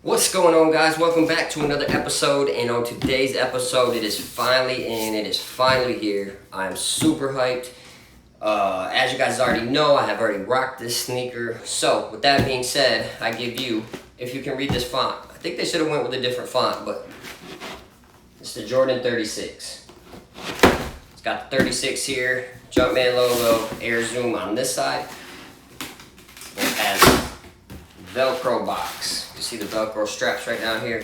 What's going on, guys? Welcome back to another episode, and on today's episode it is finally here. I'm super hyped. As you guys already know, I have already rocked this sneaker. So with that being said, I give you, if you can read this font, I think they should have went with a different font, but it's the Jordan 36. It's got the 36 here, Jumpman logo, Air Zoom on this side. It has Velcro box. You see the Velcro straps right down here.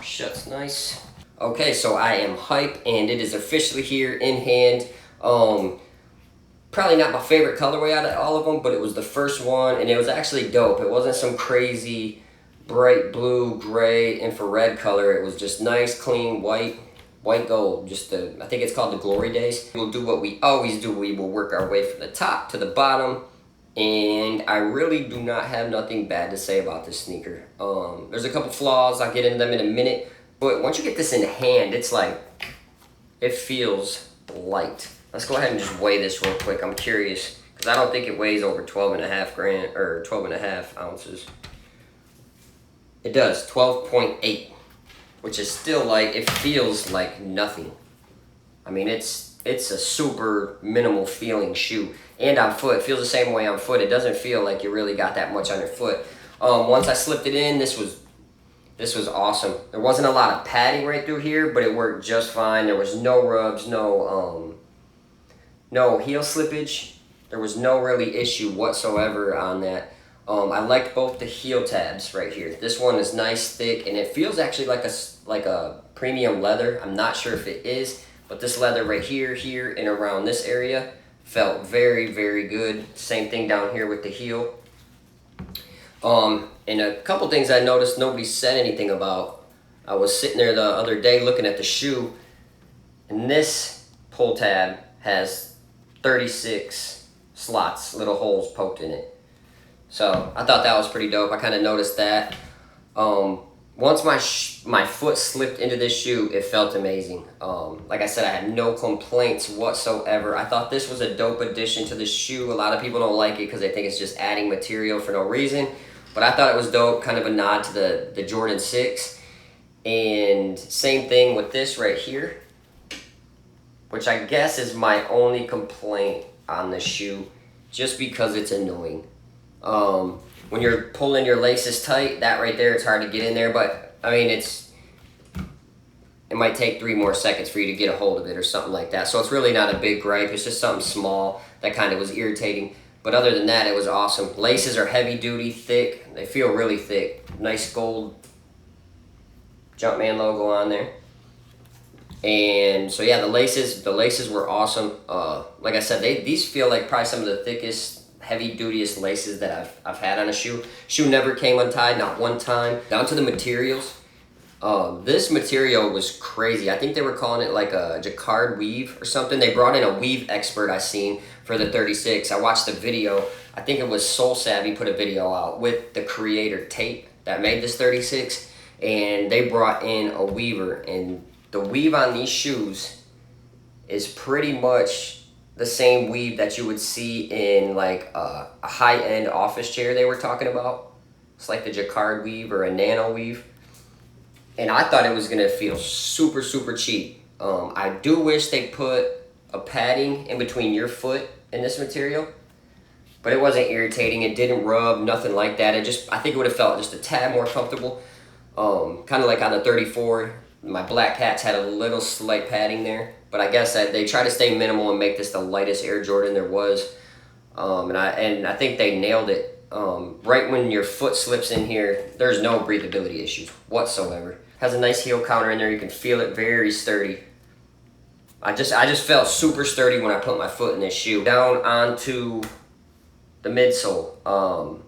Shuts nice. Okay, so I am hype, and it is officially here in hand. Probably not my favorite colorway out of all of them, but it was the first one, and it was actually dope. It wasn't some crazy bright blue, gray, infrared color. It was just nice, clean, white gold. I think it's called the Glory Days. We'll do what we always do. We will work our way from the top to the bottom, and I really do not have nothing bad to say about this sneaker. There's a couple flaws. I'll get into them in a minute, but once you get this in hand, it's like, it feels light. Let's go ahead and just weigh this real quick. I'm curious, because I don't think it weighs over 12.5 ounces. It does, 12.8, which is still like, it feels like nothing. I mean, it's a super minimal feeling shoe. And on foot, it feels the same way on foot. It doesn't feel like you really got that much on your foot. Once I slipped it in, this was awesome. There wasn't a lot of padding right through here, but it worked just fine. There was no rubs, no heel slippage. There was no really issue whatsoever on that. I liked both the heel tabs right here. This one is nice, thick, and it feels actually like a premium leather. I'm not sure if it is, but this leather right here, and around this area felt very, very good. Same thing down here with the heel. And a couple things I noticed nobody said anything about. I was sitting there the other day looking at the shoe, and this pull tab has 36 slots, little holes poked in it. So I thought that was pretty dope. I kind of noticed that. Once my foot slipped into this shoe, it felt amazing. Like I said, I had no complaints whatsoever. I thought this was a dope addition to the shoe. A lot of people don't like it because they think it's just adding material for no reason. But I thought it was dope, kind of a nod to the Jordan 6. And same thing with this right here, which I guess is my only complaint on the shoe, just because it's annoying. When you're pulling your laces tight, that right there, it's hard to get in there, but I mean, it might take 3 more seconds for you to get a hold of it or something like that. So it's really not a big gripe. It's just something small that kind of was irritating. But other than that, it was awesome. Laces are heavy duty, thick. They feel really thick. Nice gold Jumpman logo on there. And so yeah, the laces were awesome. Like I said, these feel like probably some of the thickest, heavy dutiest laces that I've had on a shoe. Shoe never came untied, not one time. Down to the materials. This material was crazy. I think they were calling it like a jacquard weave or something. They brought in a weave expert I seen for the 36. I watched the video. I think it was Soul Savvy put a video out with the creator Tate that made this 36, and they brought in a weaver, and the weave on these shoes is pretty much the same weave that you would see in like a high-end office chair they were talking about. It's like the jacquard weave or a nano weave. And I thought it was gonna feel super, super cheap. I do wish they put a padding in between your foot and this material, but it wasn't irritating. It didn't rub, nothing like that. I think it would have felt just a tad more comfortable. Kind of like on the 34, my Black Cats had a little slight padding there, but I guess that they try to stay minimal and make this the lightest Air Jordan there was. And I think they nailed it. Right when your foot slips in here, there's no breathability issues whatsoever. Has a nice heel counter in there. You can feel it, very sturdy. I just felt super sturdy when I put my foot in this shoe. Down onto the midsole.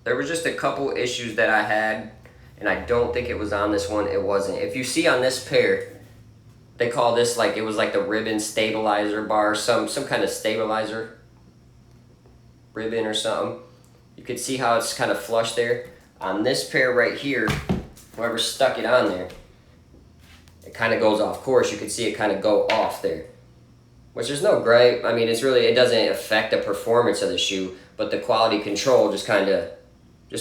There was just a couple issues that I had, and I don't think it was on this one. It wasn't. If you see on this pair, they call this like, it was like the ribbon stabilizer bar, some kind of stabilizer ribbon or something. You could see how it's kind of flush there. On this pair right here, whoever stuck it on there, it kind of goes off course. You can see it kind of go off there, which is no gripe. I mean, it doesn't affect the performance of the shoe, but the quality control just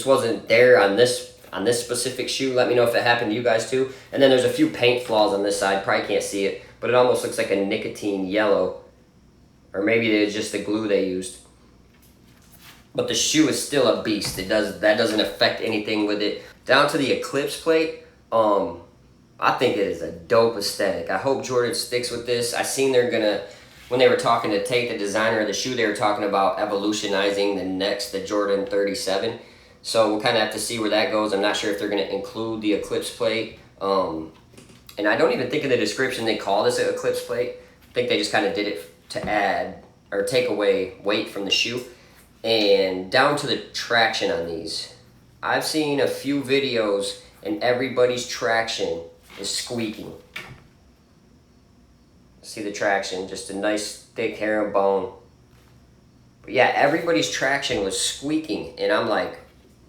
wasn't there on this specific shoe. Let me know if it happened to you guys too. And then there's a few paint flaws on this side. Probably can't see it, but it almost looks like a nicotine yellow, or maybe it's just the glue they used. But the shoe is still a beast. That doesn't affect anything with it. Down to the Eclipse plate, I think it is a dope aesthetic. I hope Jordan sticks with this. I seen when they were talking to Tate, the designer of the shoe, they were talking about evolutionizing the Jordan 37. So we'll kind of have to see where that goes. I'm not sure if they're going to include the Eclipse plate. And I don't even think in the description they call this an Eclipse plate. I think they just kind of did it to add or take away weight from the shoe. And down to the traction on these. I've seen a few videos and everybody's traction is squeaking. See the traction, just a nice thick herringbone. But yeah, everybody's traction was squeaking, and I'm like,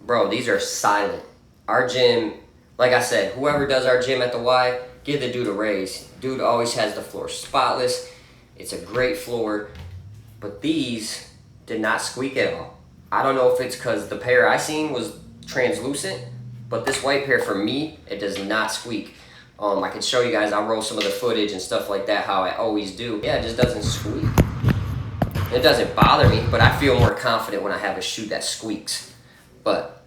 bro, these are silent. Our gym, like I said, whoever does our gym at the Y, give the dude a raise. Dude always has the floor spotless. It's a great floor, but these did not squeak at all. I don't know if it's because the pair I seen was translucent, but this white pair for me, it does not squeak. I can show you guys, I'll roll some of the footage and stuff like that, how I always do. Yeah, it just doesn't squeak. It doesn't bother me, but I feel more confident when I have a shoe that squeaks. But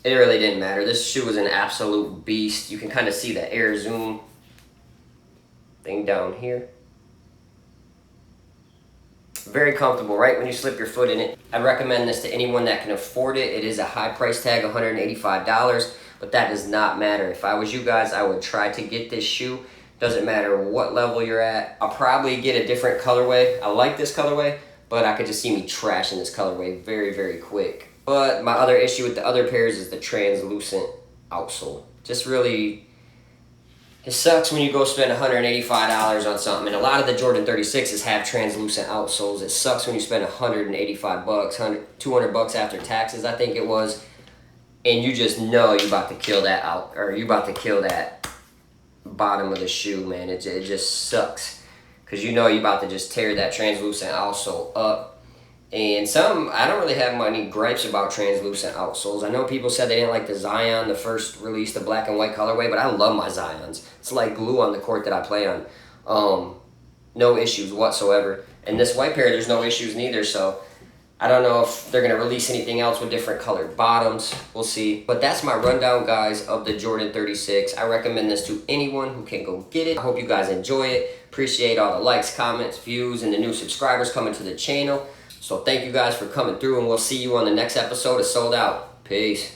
it really didn't matter. This shoe was an absolute beast. You can kind of see the air zoom thing down here. Very comfortable, right when you slip your foot in it. I recommend this to anyone that can afford it. It is a high price tag, $185, but that does not matter. If I was you guys, I would try to get this shoe. Doesn't matter what level you're at. I'll probably get a different colorway. I like this colorway, but I could just see me trashing this colorway very, very quick. But my other issue with the other pairs is the translucent outsole. Just really, it sucks when you go spend $185 on something, and a lot of the Jordan 36s have translucent outsoles. It sucks when you spend $185, 200 bucks after taxes, I think it was, and you just know you're about to kill that out, or you're about to kill that bottom of the shoe, man. It just sucks, because you know you're about to just tear that translucent outsole up. And I don't really have any gripes about translucent outsoles. I know people said they didn't like the Zion, the first release, the black and white colorway, but I love my Zions. It's like glue on the court that I play on. No issues whatsoever. And this white pair, there's no issues neither, so I don't know if they're going to release anything else with different colored bottoms. We'll see. But that's my rundown, guys, of the Jordan 36. I recommend this to anyone who can go get it. I hope you guys enjoy it. Appreciate all the likes, comments, views, and the new subscribers coming to the channel. So thank you guys for coming through, and we'll see you on the next episode of Sold Out. Peace.